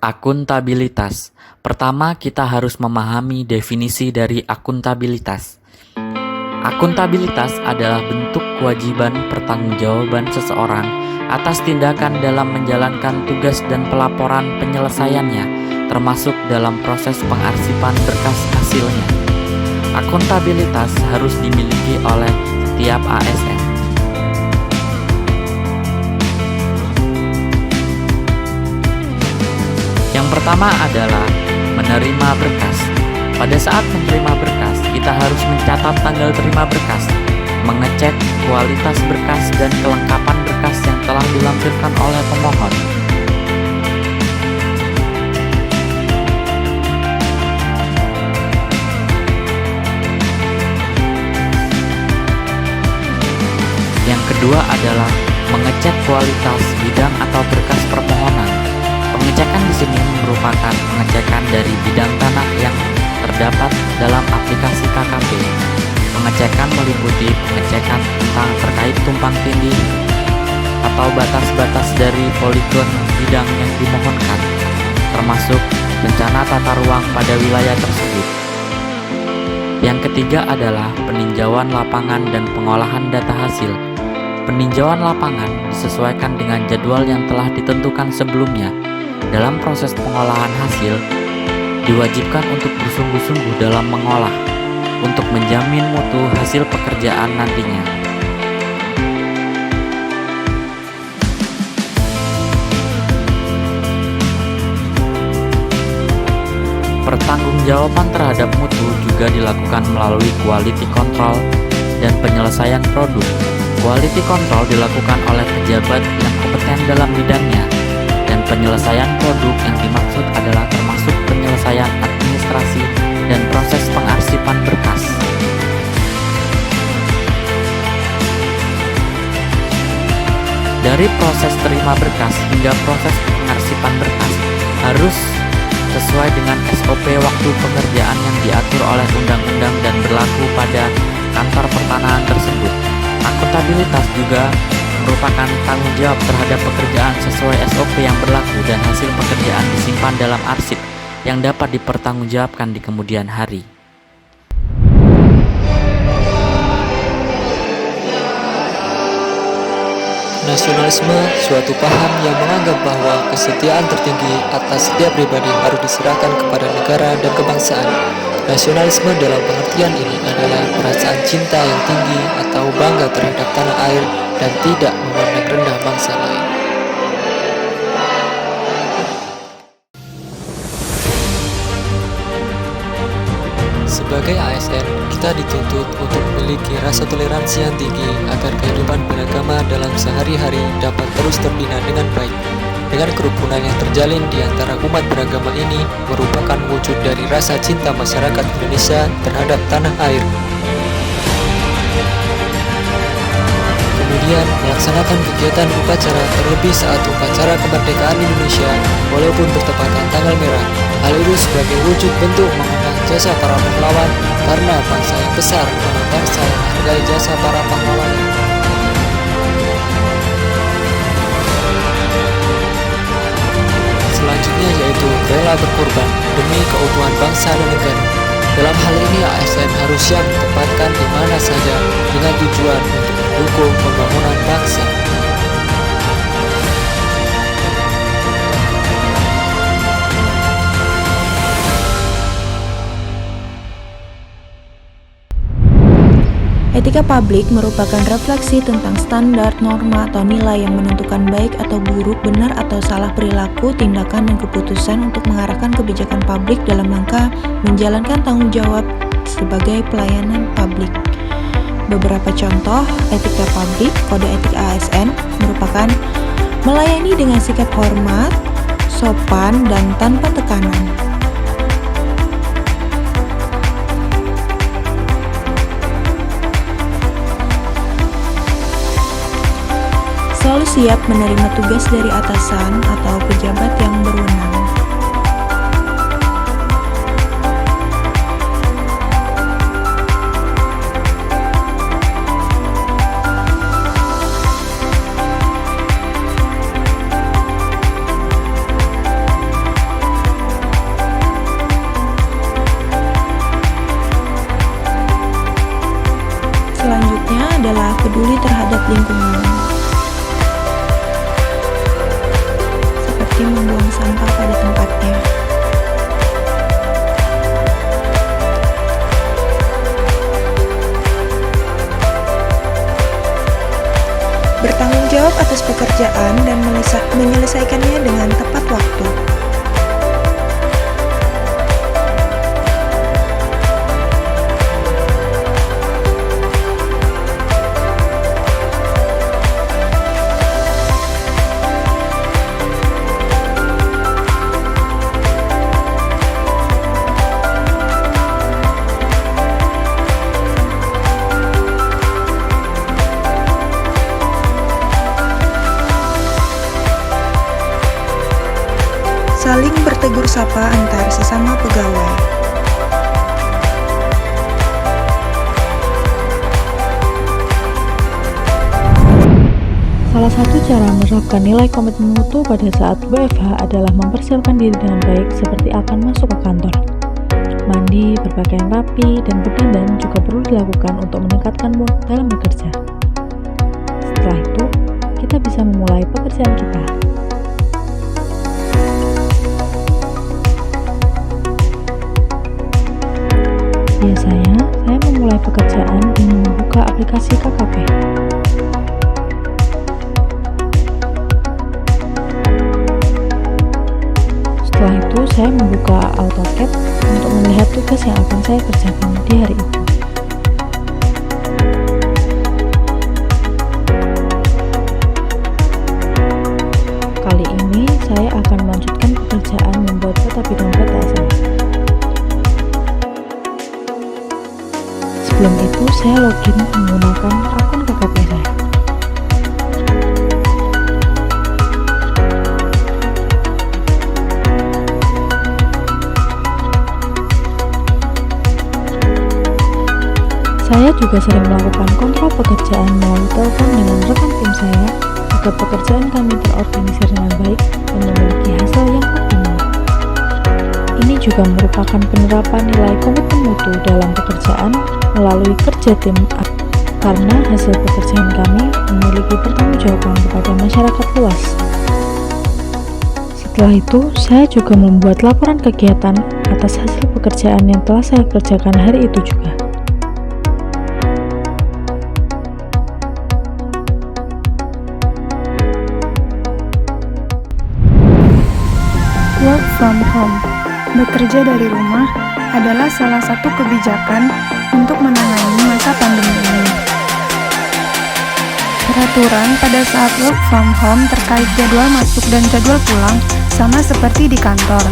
Akuntabilitas. Pertama, kita harus memahami definisi dari akuntabilitas. Akuntabilitas adalah bentuk kewajiban pertanggungjawaban seseorang atas tindakan dalam menjalankan tugas dan pelaporan penyelesaiannya, termasuk dalam proses pengarsipan berkas hasilnya. Akuntabilitas harus dimiliki oleh setiap ASN. Yang pertama adalah menerima berkas. Pada saat menerima berkas, kita harus mencatat tanggal terima berkas, mengecek kualitas berkas dan kelengkapan berkas yang telah dilampirkan oleh pemohon. Yang kedua adalah mengecek kualitas bidang atau berkas permohonan. Pengecekan di sini merupakan pengecekan dari bidang tanah yang terdapat dalam aplikasi KKP. Pengecekan meliputi pengecekan tentang terkait tumpang tindih atau batas-batas dari poligon bidang yang dimohonkan, termasuk rencana tata ruang pada wilayah tersebut. Yang ketiga adalah peninjauan lapangan dan pengolahan data hasil. Peninjauan lapangan disesuaikan dengan jadwal yang telah ditentukan sebelumnya. Dalam proses pengolahan hasil, diwajibkan untuk bersungguh-sungguh dalam mengolah, untuk menjamin mutu hasil pekerjaan nantinya. Pertanggungjawaban terhadap mutu juga dilakukan melalui quality control dan penyelesaian produk. Quality control dilakukan oleh pejabat yang kompeten dalam bidangnya, dan penyelesaian produk yang dimaksud adalah termasuk penyelesaian administrasi dan proses pengarsipan berkas. Dari proses terima berkas hingga proses pengarsipan berkas harus sesuai dengan SOP waktu pekerjaan yang diatur oleh undang-undang dan berlaku pada kantor pertanahan tersebut. Akuntabilitas juga merupakan tanggung jawab terhadap pekerjaan sesuai SOP yang berlaku dan hasil pekerjaan disimpan dalam arsip yang dapat dipertanggungjawabkan di kemudian hari. Nasionalisme suatu paham yang menganggap bahwa kesetiaan tertinggi atas setiap pribadi harus diserahkan kepada negara dan kebangsaan. Nasionalisme dalam pengertian ini adalah perasaan cinta yang tinggi atau bangga terhadap tanah air dan tidak memandang rendah bangsa lain. Sebagai ASN, kita dituntut untuk memiliki rasa toleransi yang tinggi agar kehidupan beragama dalam sehari-hari dapat terus terbina dengan baik. Dengan kerukunan yang terjalin di antara umat beragama ini merupakan wujud dari rasa cinta masyarakat Indonesia terhadap tanah air. Kemudian melaksanakan kegiatan upacara terlebih saat upacara kemerdekaan Indonesia walaupun bertepatan tanggal merah. Hal itu sebagai wujud bentuk mengenang jasa para pahlawan karena bangsa yang besar adalah bangsa yang menghargai jasa para pahlawan. Selanjutnya yaitu rela berkorban demi keutuhan bangsa dan negara. Dalam hal ini ASN harus siap ditempatkan di mana saja dengan tujuan untuk mendukung pembangunan bangsa. Etika publik merupakan refleksi tentang standar, norma, atau nilai yang menentukan baik atau buruk, benar atau salah perilaku, tindakan, dan keputusan untuk mengarahkan kebijakan publik dalam rangka menjalankan tanggung jawab sebagai pelayanan publik. Beberapa contoh etika publik, kode etik ASN merupakan melayani dengan sikap hormat, sopan, dan tanpa tekanan. Selalu siap menerima tugas dari atasan atau pejabat yang berwenang. peduli terhadap lingkungan, seperti membuang sampah pada tempatnya. Bertanggung jawab atas pekerjaan dan menyelesaikannya dengan tepat waktu. Saling bertegur sapa antar sesama pegawai. Salah satu cara menerapkan nilai komitmen mutu pada saat WFH adalah mempersiapkan diri dengan baik seperti akan masuk ke kantor. Mandi, berpakaian rapi, dan berdandan juga perlu dilakukan untuk meningkatkan mood dalam bekerja. Setelah itu, kita bisa memulai pekerjaan kita. Biasanya, saya memulai pekerjaan dengan membuka aplikasi KKP. Setelah itu, saya membuka AutoCAD untuk melihat tugas yang akan saya kerjakan di hari itu. Kali ini, saya akan melanjutkan pekerjaan membuat peta bidang PTSM. Sebelum itu, saya login menggunakan akun KKP saya. Saya juga sering melakukan kontrol pekerjaan melalui telepon dengan rekan tim saya agar pekerjaan kami terorganisir dengan baik dan memiliki hasil yang optimal. Ini juga merupakan penerapan nilai komitmen mutu dalam pekerjaan melalui kerja tim karena hasil pekerjaan kami memiliki pertanggungjawaban kepada masyarakat luas. Setelah itu, saya juga membuat laporan kegiatan atas hasil pekerjaan yang telah saya kerjakan hari itu juga. Work from home, bekerja dari rumah, adalah salah satu kebijakan untuk menangani masa pandemi ini. Peraturan pada saat work from home terkait jadwal masuk dan jadwal pulang sama seperti di kantor,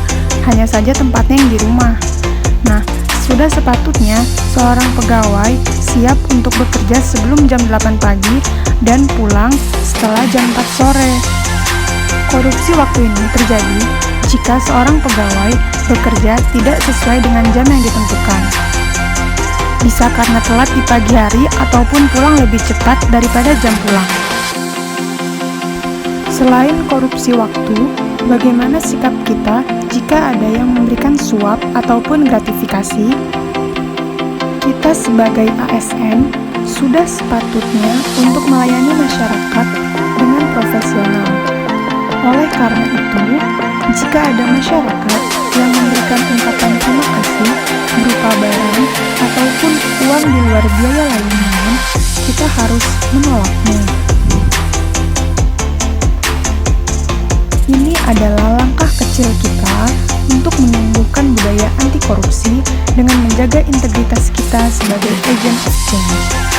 hanya saja tempatnya yang di rumah. Nah, sudah sepatutnya seorang pegawai siap untuk bekerja sebelum jam 8 pagi dan pulang setelah jam 4 sore. Korupsi waktu ini terjadi jika seorang pegawai bekerja tidak sesuai dengan jam yang ditentukan. Bisa karena telat di pagi hari ataupun pulang lebih cepat daripada jam pulang. Selain korupsi waktu, bagaimana sikap kita jika ada yang memberikan suap ataupun gratifikasi? Kita sebagai ASN sudah sepatutnya untuk melayani masyarakat dengan profesional. Oleh karena itu, jika ada masyarakat yang memberikan ungkapan terima kasih berupa barang ataupun uang di luar biaya lainnya, kita harus menolaknya. Ini adalah langkah kecil kita untuk menumbuhkan budaya anti korupsi dengan menjaga integritas kita sebagai agent of change.